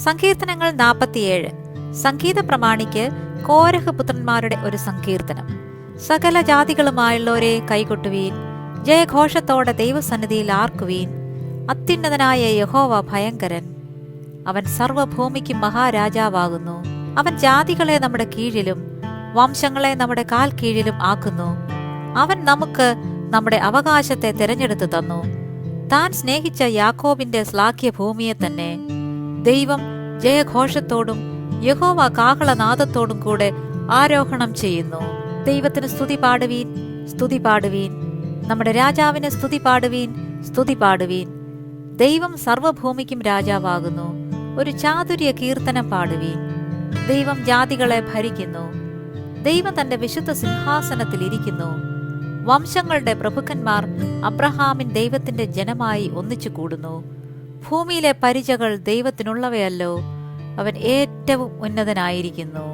സങ്കീർത്തനങ്ങൾ 47. സംഗീത പ്രമാണിക്ക് കോരഹ് പുത്രന്മാരുടെ ഒരു സങ്കീർത്തനം. സകല ജാതികളുമായുള്ളവരെ കൈകൊട്ടുവീൻ, ജയഘോഷത്തോടെ ദൈവസന്നിധിയിൽ ആർക്കുവീൻ. അത്യുന്നതനായ യഹോവ ഭയങ്കരൻ, അവൻ സർവ്വഭൂമിക്കും മഹാരാജാവാകുന്നു. അവൻ ജാതികളെ നമ്മുടെ കീഴിലും വംശങ്ങളെ നമ്മുടെ കാൽ കീഴിലും ആക്കുന്നു. അവൻ നമുക്ക് നമ്മുടെ അവകാശത്തെ തിരഞ്ഞെടുത്തു തന്നു. താൻ സ്നേഹിച്ച യാക്കോബിന്റെ ശ്ലാഘ്യഭൂമിയെ തന്നെ. ദൈവം ജയഘോഷത്തോടും യഹോവ കാഹളനാദത്തോടും കൂടെ ആരോഹണം ചെയ്യുന്നു. ദൈവത്തിന് സ്തുതി പാടുവീൻ, സ്തുതി പാടുവീൻ. നമ്മുടെ രാജാവിന് സ്തുതി പാടുവീൻ, സ്തുതി പാടുവീൻ. ദൈവം സർവ്വഭൂമിക്കും രാജാവാകുന്നു. ഒരു ചാതുര്യ കീർത്തനം പാടുവീൻ. ദൈവം ജാതികളെ ഭരിക്കുന്നു. ദൈവം തന്റെ വിശുദ്ധ സിംഹാസനത്തിൽ ഇരിക്കുന്നു. വംശങ്ങളുടെ പ്രഭുക്കന്മാർ അബ്രഹാമിൻ ദൈവത്തിന്റെ ജനമായി ഒന്നിച്ചു കൂടുന്നു. ഭൂമിയിലെ പരിചകൾ ദൈവത്തിനുള്ളവയല്ലോ, അവൻ ഏറ്റവും ഉന്നതനായിരിക്കുന്നു.